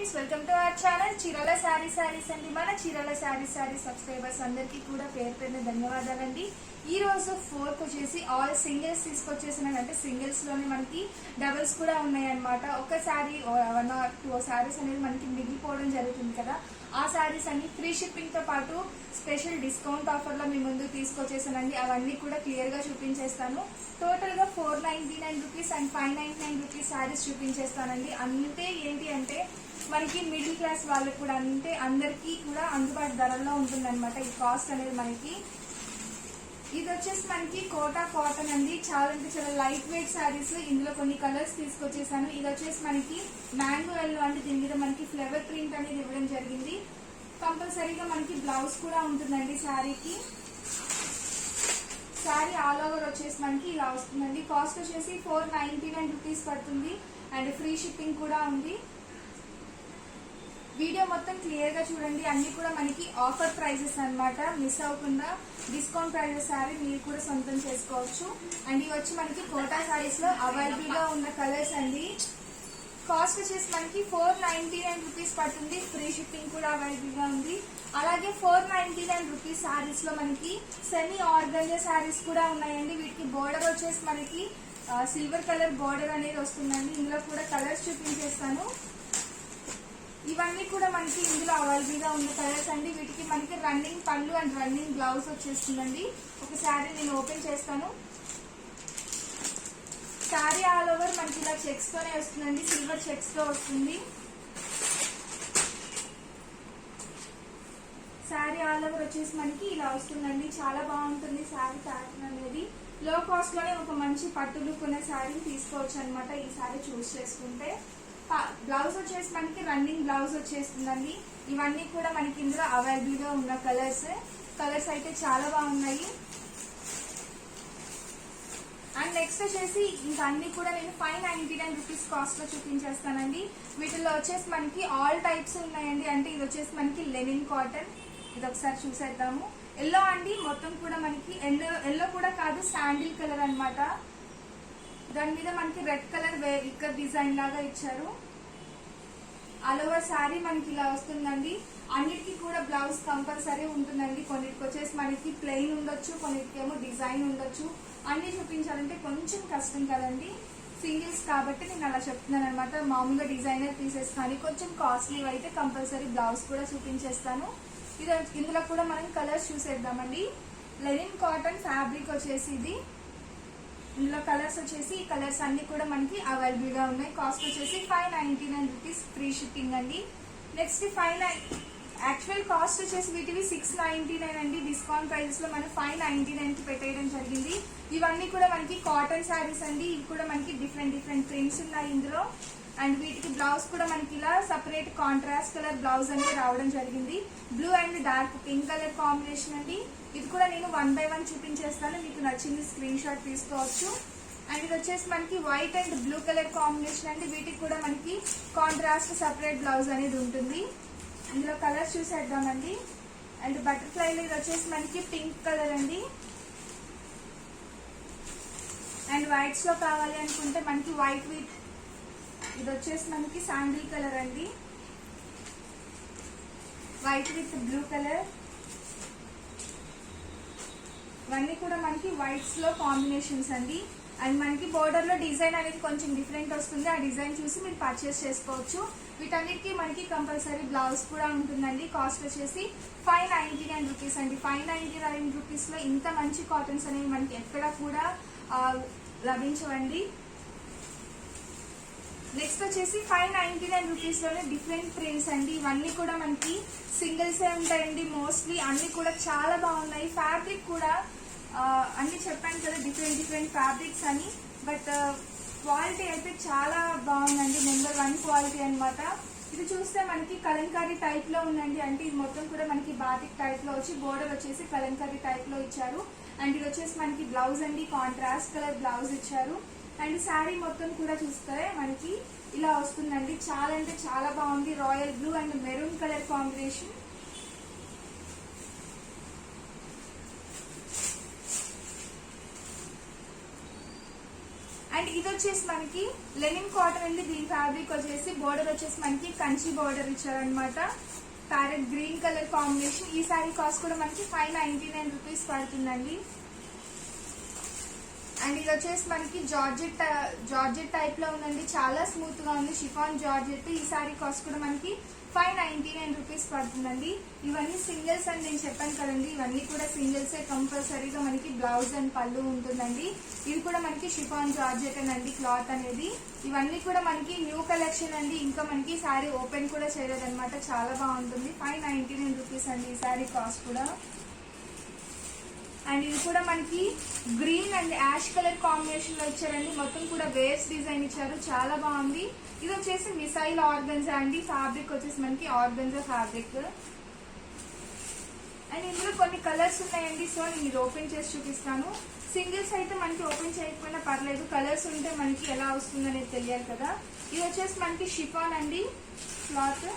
Friends, welcome to our channel Chirala saris అండి. మన Chirala sari subscribers అందరికీ కూడా పేరు పేరున ధన్యవాదాలండి. ఈ రోజు 4th వచ్చేసి ఆల్ సింగిల్స్ తీసుకొచ్చేసినాను. అంటే సింగిల్స్ లోనే మనకి డబుల్స్ కూడా ఉన్నాయి అనమాట. ఒక శారీ 1 or 2 శారీస్ అనేది మనకి మిగిలిపోవడం జరుగుతుంది కదా. ఆ శారీస్ అన్ని ఫ్రీ షిప్పింగ్ తో పాటు స్పెషల్ డిస్కౌంట్ ఆఫర్ లో మీ ముందు తీసుకొచ్చేసానండి. అవన్నీ కూడా క్లియర్ గా చూపించేస్తాను. టోటల్ గా 499 రూపీస్ అండ్ 599 రూపీస్ శారీస్ చూపించేస్తానండి. అంతే ఏంటి అంటే మనకి మిడిల్ క్లాస్ వాళ్ళకి కూడా అంటే అందరికీ కూడా అందుబాటు ధరల్లో ఉంటుంది అనమాట ఈ కాస్ట్ అనేది మనకి. ఇది వచ్చేసి మనకి కోటా కాటన్ అండి. చాలా అంటే చాలా లైట్ వెయిట్ శారీస్. ఇందులో కొన్ని కలర్స్ తీసుకొచ్చేసాను. ఇది వచ్చేసి మనకి మ్యాంగో ఎల్లో అంటే దీని మీద మనకి ఫ్లవర్ ప్రింట్ అనేది ఇవ్వడం జరిగింది. కంపల్సరీగా మనకి బ్లౌజ్ కూడా ఉంటుందండి శారీకి. శారీ ఆల్ ఓవర్ వచ్చేసి మనకి ఇలా వస్తుందండి. కాస్ట్ వచ్చేసి 499 రూపీస్ పడుతుంది అండ్ ఫ్రీ షిప్పింగ్ కూడా ఉంది. వీడియో మొత్తం క్లియర్ గా చూడండి. అన్ని కూడా మనకి ఆఫర్ ప్రైజెస్ అన్నమాట. మిస్ అవ్వకుండా డిస్కౌంట్ ప్రైజెస్ శారీ మీరు కూడా సొంతం చేసుకోవచ్చు. అండ్ ఇవి వచ్చి మనకి కోటా శారీస్ లో అవైలబుల్ గా ఉన్న కలర్స్ అండి. కాస్ట్ వచ్చేసి మనకి 499 రూపీస్ పడుతుంది. ఫ్రీ షిప్పింగ్ కూడా అవైలబుల్ గా ఉంది. అలాగే 499 రూపీస్ శారీస్ లో మనకి సెమీ ఆర్గంజా శారీస్ కూడా ఉన్నాయండి. వీటికి బోర్డర్ వచ్చేసి మనకి సిల్వర్ కలర్ బోర్డర్ అనేది వస్తుందండి. ఇందులో కూడా కలర్స్ చూపించేస్తాను. ఇవన్నీ కూడా మనకి ఇందులో అవైలబుల్ గా ఉన్న కలర్స్ అండి. వీటికి మనకి రన్నింగ్ పళ్ళు అండ్ రన్నింగ్ బ్లౌజ్ వచ్చేస్తుందండి. ఒక శారీ నేను ఓపెన్ చేస్తాను. శారీ ఆల్ ఓవర్ మనకి ఇలా చెక్స్ తోనే వస్తుందండి. సిల్వర్ చెక్స్ తో వస్తుంది. శారీ ఆల్ ఓవర్ వచ్చేసి మనకి ఇలా వస్తుందండి. చాలా బాగుంటుంది శారీ ప్యాటర్న్ అనేది. లో కాస్ట్ లోనే ఒక మంచి పట్టులు కొనే శారీ తీసుకోవచ్చు అనమాట ఈ శారీ చూస్ చేసుకుంటే. బ్లౌజ్ వచ్చేసి మనకి రన్నింగ్ బ్లౌజ్ వచ్చేస్తుందండి. ఇవన్నీ కూడా మనకి ఇందులో అవైలబుల్ గా ఉన్న కలర్స్ అయితే చాలా బాగున్నాయి. అండ్ నెక్స్ట్ వచ్చేసి ఇంకా అన్ని కూడా నేను 599 రూపీస్ కాస్ట్ లో చూపించేస్తానండి. వీటిల్లో వచ్చేసి మనకి ఆల్ టైప్స్ ఉన్నాయండి. అంటే ఇది వచ్చేసి మనకి లెనిన్ కాటన్. ఇది ఒకసారి చూసేద్దాము. ఎల్లో అండి, మొత్తం కూడా మనకి ఎల్లో కూడా కాదు, శాండిల్ కలర్ అన్నమాట. దాని మీద మనకి రెడ్ కలర్ ఇక్కడ డిజైన్ లాగా ఇచ్చారు. ఆల్ ఓవర్ శారీ మనకి ఇలా వస్తుందండి. అన్నిటికీ కూడా బ్లౌజ్ కంపల్సరీ ఉంటుందండి. కొన్నిటికి వచ్చేసి మనకి ప్లెయిన్ ఉండొచ్చు, కొన్నిటికేమో డిజైన్ ఉండొచ్చు. అన్ని చూపించాలంటే కొంచెం కష్టం కదండి. సింగిల్స్ కాబట్టి నేను అలా చెప్తున్నాను అనమాట. మామూలుగా డిజైనర్ పీసెస్ కానీ కొంచెం కాస్ట్లీ అయితే కంపల్సరీ బ్లౌజ్ కూడా చూపించేస్తాను. ఇందులో కూడా మనం కలర్స్ చూసేద్దామండి. లెనిన్ కాటన్ ఫ్యాబ్రిక్ వచ్చేసి ఇది. ఇందులో కలర్స్ వచ్చేసి ఈ కలర్స్ అన్ని కూడా మనకి అవైలబుల్ గా ఉన్నాయి. కాస్ట్ వచ్చేసి 599 రూపీస్ ఫ్రీ షిప్పింగ్ అండి. నెక్స్ట్ యాక్చువల్ కాస్ట్ వచ్చేసి వీటివి 699 అండి. డిస్కౌంట్ ప్రైజెస్ లో మనం 599 కి పెట్టేయడం జరిగింది. ఇవన్నీ కూడా మనకి కాటన్ శారీస్ అండి. ఇవి కూడా మనకి డిఫరెంట్ ప్రింట్స్ ఉన్నాయి ఇందులో. అండ్ వీటికి బ్లౌజ్ కూడా మనకి ఇలా సపరేట్ కాంట్రాస్ట్ కలర్ బ్లౌజ్ అనేది రావడం జరిగింది. Blue and dark pink colour combination అండి. ఇది కూడా నేను 1 by 1 చూపించేస్తాను. మీకు నచ్చింది స్క్రీన్ షాట్ తీసుకోవచ్చు. అండ్ ఇది వచ్చేసి మనకి white and blue colour combination అండి. వీటికి కూడా మనకి కాంట్రాస్ట్ సపరేట్ బ్లౌజ్ అనేది ఉంటుంది. ఇందులో కలర్స్ చూసేద్దామండి. అండ్ బటర్ఫ్లైలో ఇది వచ్చేసి మనకి పింక్ కలర్ అండి. అండ్ వైట్స్ లో కావాలి అనుకుంటే మనకి వైట్ విత్ ఇది వచ్చేసి మనకి శాండిల్ కలర్ అండి. White with blue colour. ఇవన్నీ కూడా మనకి వైట్స్ లో కాంబినేషన్స్ అండి. అండ్ మనకి బోర్డర్ లో డిజైన్ అనేది కొంచెం డిఫరెంట్ వస్తుంది. ఆ డిజైన్ చూసి మీరు పర్చేస్ చేసుకోవచ్చు. వీటన్నిటికీ మనకి కంపల్సరీ బ్లౌజ్ కూడా ఉంటుందండి. కాస్ట్ వచ్చేసి 599 రూపీస్ అండి. 599 రూపీస్ లో ఇంత మంచి కాటన్స్ అనేవి మనకి ఎక్కడ కూడా లభించవండి. నెక్స్ట్ వచ్చేసి 599 రూపీస్ లోనే డిఫరెంట్ ప్రింట్స్ అండి. ఇవన్నీ కూడా మనకి సింగిల్స్ ఉంటాయండి మోస్ట్లీ. అన్ని కూడా చాలా బాగున్నాయి. ఫ్యాబ్రిక్ కూడా అన్ని చెప్పాను కదా డిఫరెంట్ ఫ్యాబ్రిక్స్ అని. బట్ క్వాలిటీ అయితే చాలా బాగుందండి. నెంబర్ 1 క్వాలిటీ అనమాట. ఇది చూస్తే మనకి కలంకారీ టైప్ లో ఉందండి. అంటే ఇది మొత్తం కూడా మనకి బాటిక్ టైప్ లో వచ్చి బోర్డర్ వచ్చేసి కలంకారీ టైప్ లో ఇచ్చారు. అండ్ ఇది వచ్చేసి మనకి బ్లౌజ్ అండి. కాంట్రాస్ట్ కలర్ బ్లౌజ్ ఇచ్చారు. అండ్ శారీ మొత్తం కూడా చూస్తే మనకి ఇలా వస్తుందండి. చాలా అంటే చాలా బాగుంది. Royal blue and maroon colour combination. And ఇది వచ్చేసి మనకి లెనిన్ కాటన్ అండి. దీని ఫ్యాబ్రిక్ వచ్చేసి బోర్డర్ వచ్చేసి మనకి కంచి బోర్డర్ ఇచ్చారనమాట. Parrot green colour combination. ఈ సారీ కాస్ట్ కూడా మనకి 599 రూపీస్ పడుతుందండి. అండ్ ఇది వచ్చేసి మనకి జార్జెట్ టైప్ లో ఉందండి. చాలా స్మూత్ గా ఉంది, షిఫాన్ జార్జెట్. ఈ సారీ కాస్ట్ కూడా మనకి 599 రూపీస్ పడుతుందండి. ఇవన్నీ సింగిల్స్ అని నేను చెప్పాను కదండి, ఇవన్నీ కూడా సింగిల్సే. కంపల్సరీగా మనకి బ్లౌజ్ అండ్ పళ్ళు ఉంటుందండి. ఇది కూడా మనకి షిఫాన్ జార్జెట్ అండి క్లాత్ అనేది. ఇవన్నీ కూడా మనకి న్యూ కలెక్షన్ అండి. ఇంకా మనకి సారీ ఓపెన్ కూడా చేయలేదన్నమాట. చాలా బాగుంటుంది. 599 రూపీస్ అండి ఈ సారీ కాస్ట్ కూడా. అండ్ ఇది కూడా మనకి green and ash colour combination లో ఇచ్చారండి. మొత్తం కూడా వేవ్స్ డిజైన్ ఇచ్చారు, చాలా బాగుంది. ఇది వచ్చేసి మిసైల్ ఆర్గన్జా అండి. ఫ్యాబ్రిక్ వచ్చేసి మనకి ఆర్గన్జా ఫ్యాబ్రిక్. అండ్ ఇందులో కొన్ని కలర్స్ ఉన్నాయండి. సో నేను ఇది ఓపెన్ చేసి చూపిస్తాను. సింగిల్స్ అయితే మనకి ఓపెన్ చేయకపోయినా పర్లేదు, కలర్స్ ఉంటే మనకి ఎలా వస్తుంది అనేది తెలియాలి కదా. ఇది వచ్చేసి మనకి షిఫాన్ అండి క్లాత్.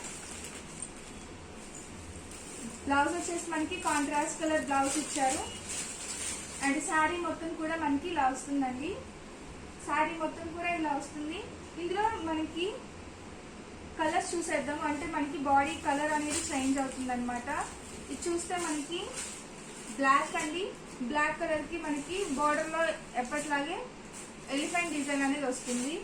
బ్లౌజ్ వచ్చేసి మనకి కాంట్రాస్ట్ కలర్ బ్లౌజ్ ఇచ్చారు. అండ్ శారీ మొత్తం కూడా మనకి ఇలా వస్తుందండి. శారీ మొత్తం కూడా ఇలా వస్తుంది. ఇందులో మనకి కలర్స్ చూసేద్దాం. అంటే మనకి బాడీ కలర్ అనేది చేంజ్ అవుతుంది అనమాట. ఇది చూస్తే మనకి బ్లాక్ అండి. బ్లాక్ కలర్ కి మనకి బార్డర్ లో ఎప్పటిలాగే ఎలిఫెంట్ డిజైన్ అనేది వస్తుంది.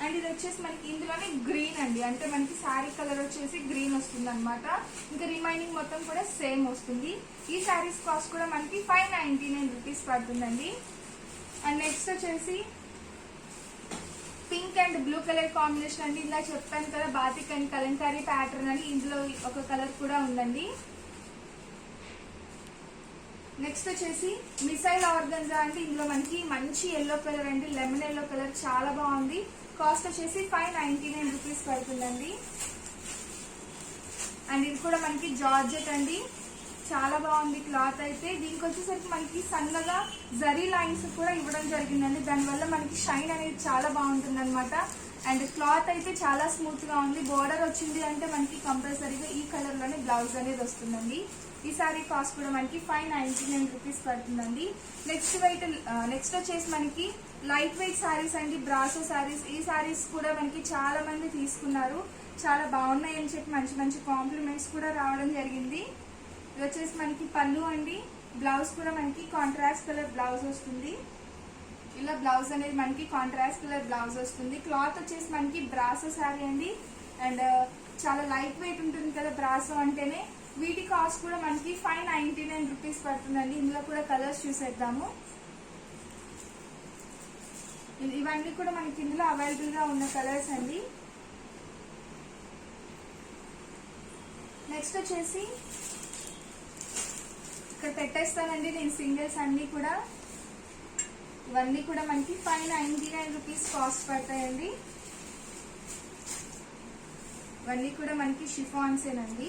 అండ్ ఇది వచ్చేసి మనకి ఇందులోనే గ్రీన్ అండి. అంటే మనకి శారీ కలర్ వచ్చేసి గ్రీన్ వస్తుంది అనమాట. ఇంకా రిమైనింగ్ మొత్తం కూడా సేమ్ వస్తుంది. ఈ శారీస్ కాస్ట్ కూడా మనకి 599 రూపీస్ పడుతుందండి. అండ్ నెక్స్ట్ వచ్చేసి pink and blue colour combination అండి. ఇలా చెప్పాను కదా బాతిక్ అండ్ కలంకారీ ప్యాటర్న్ అని. ఇందులో ఒక కలర్ కూడా ఉందండి. నెక్స్ట్ వచ్చేసి మిసైల్ ఆర్గన్జా అండి. ఇందులో మనకి మంచి ఎల్లో కలర్ అండి, లెమన్ ఎల్లో కలర్, చాలా బాగుంది. కాస్ట్ వచ్చేసి 599 రూపీస్ పడుతుందండి. అండ్ ఇది కూడా మనకి జార్జెట్ అండి, చాలా బాగుంది క్లాత్ అయితే. దీనికి వచ్చేసరికి మనకి సన్నగా జరీ లైన్స్ కూడా ఇవ్వడం జరిగిందండి. దానివల్ల మనకి షైన్ అనేది చాలా బాగుంటుంది అనమాట. అండ్ క్లాత్ అయితే చాలా స్మూత్ గా ఉంది. బోర్డర్ వచ్చింది అంటే మనకి కంపల్సరీగా ఈ కలర్ లోనే బ్లౌజ్ అనేది వస్తుందండి. ఈ సారీ కాస్ట్ కూడా మనకి 599 రూపీస్ పడుతుందండి. నెక్స్ట్ వచ్చేసి మనకి లైట్ వెయిట్ సారీస్ అండి, బ్రాసో సారీస్. ఈ సారీస్ కూడా మనకి చాలా మంది తీసుకున్నారు, చాలా బాగున్నాయి అని చెప్పి మంచి మంచి కాంప్లిమెంట్స్ కూడా రావడం జరిగింది. ఇది వచ్చేసి మనకి పళ్ళు అండి. బ్లౌజ్ కూడా మనకి కాంట్రాస్ట్ కలర్ బ్లౌజ్ వస్తుంది. ఇలా బ్లౌజ్ అనేది మనకి కాంట్రాస్ట్ కలర్ బ్లౌజ్ వస్తుంది. క్లాత్ వచ్చేసి మనకి బ్రాసో సారీ అండి. అండ్ చాలా లైట్ వెయిట్ ఉంటుంది కదా బ్రాసో అంటేనే. వీటి కాస్ట్ కూడా మనకి 599 రూపీస్ పడుతుందండి. ఇందులో కూడా కలర్స్ చూసేద్దాము. ఇవన్నీ కూడా మనకి ఇందులో అవైలబుల్ గా ఉన్న కలర్స్ అండి. నెక్స్ట్ వచ్చేసి ఇక్కడ పెట్టేస్తానండి నేను సింగిల్స్ అన్ని కూడా. ఇవన్నీ కూడా మనకి 599 రూపీస్ కాస్ట్ పడతాయండి. ఇవన్నీ కూడా మనకి షిఫాన్సేనండి.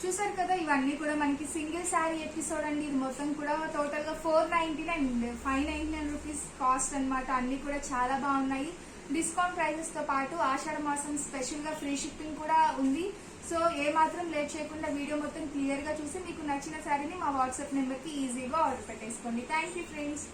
చూసారు కదా, ఇవన్నీ కూడా మనకి సింగిల్ శారీ ఎపిసోడ్ అండి. ఇది మొత్తం కూడా టోటల్ గా 499 599 రూపీస్ కాస్ట్ అనమాట. అన్ని కూడా చాలా బాగున్నాయి. డిస్కౌంట్ ప్రైజెస్ తో పాటు ఆషాఢ మాసం స్పెషల్ గా ఫ్రీ షిప్పింగ్ కూడా ఉంది. సో ఏ మాత్రం లేట్ చేయకుండా వీడియో మొత్తం క్లియర్ గా చూసి మీకు నచ్చిన శారీని మా వాట్సాప్ నెంబర్ కి ఈజీగా ఆర్డర్ పెట్టేసుకోండి. Thank you friends.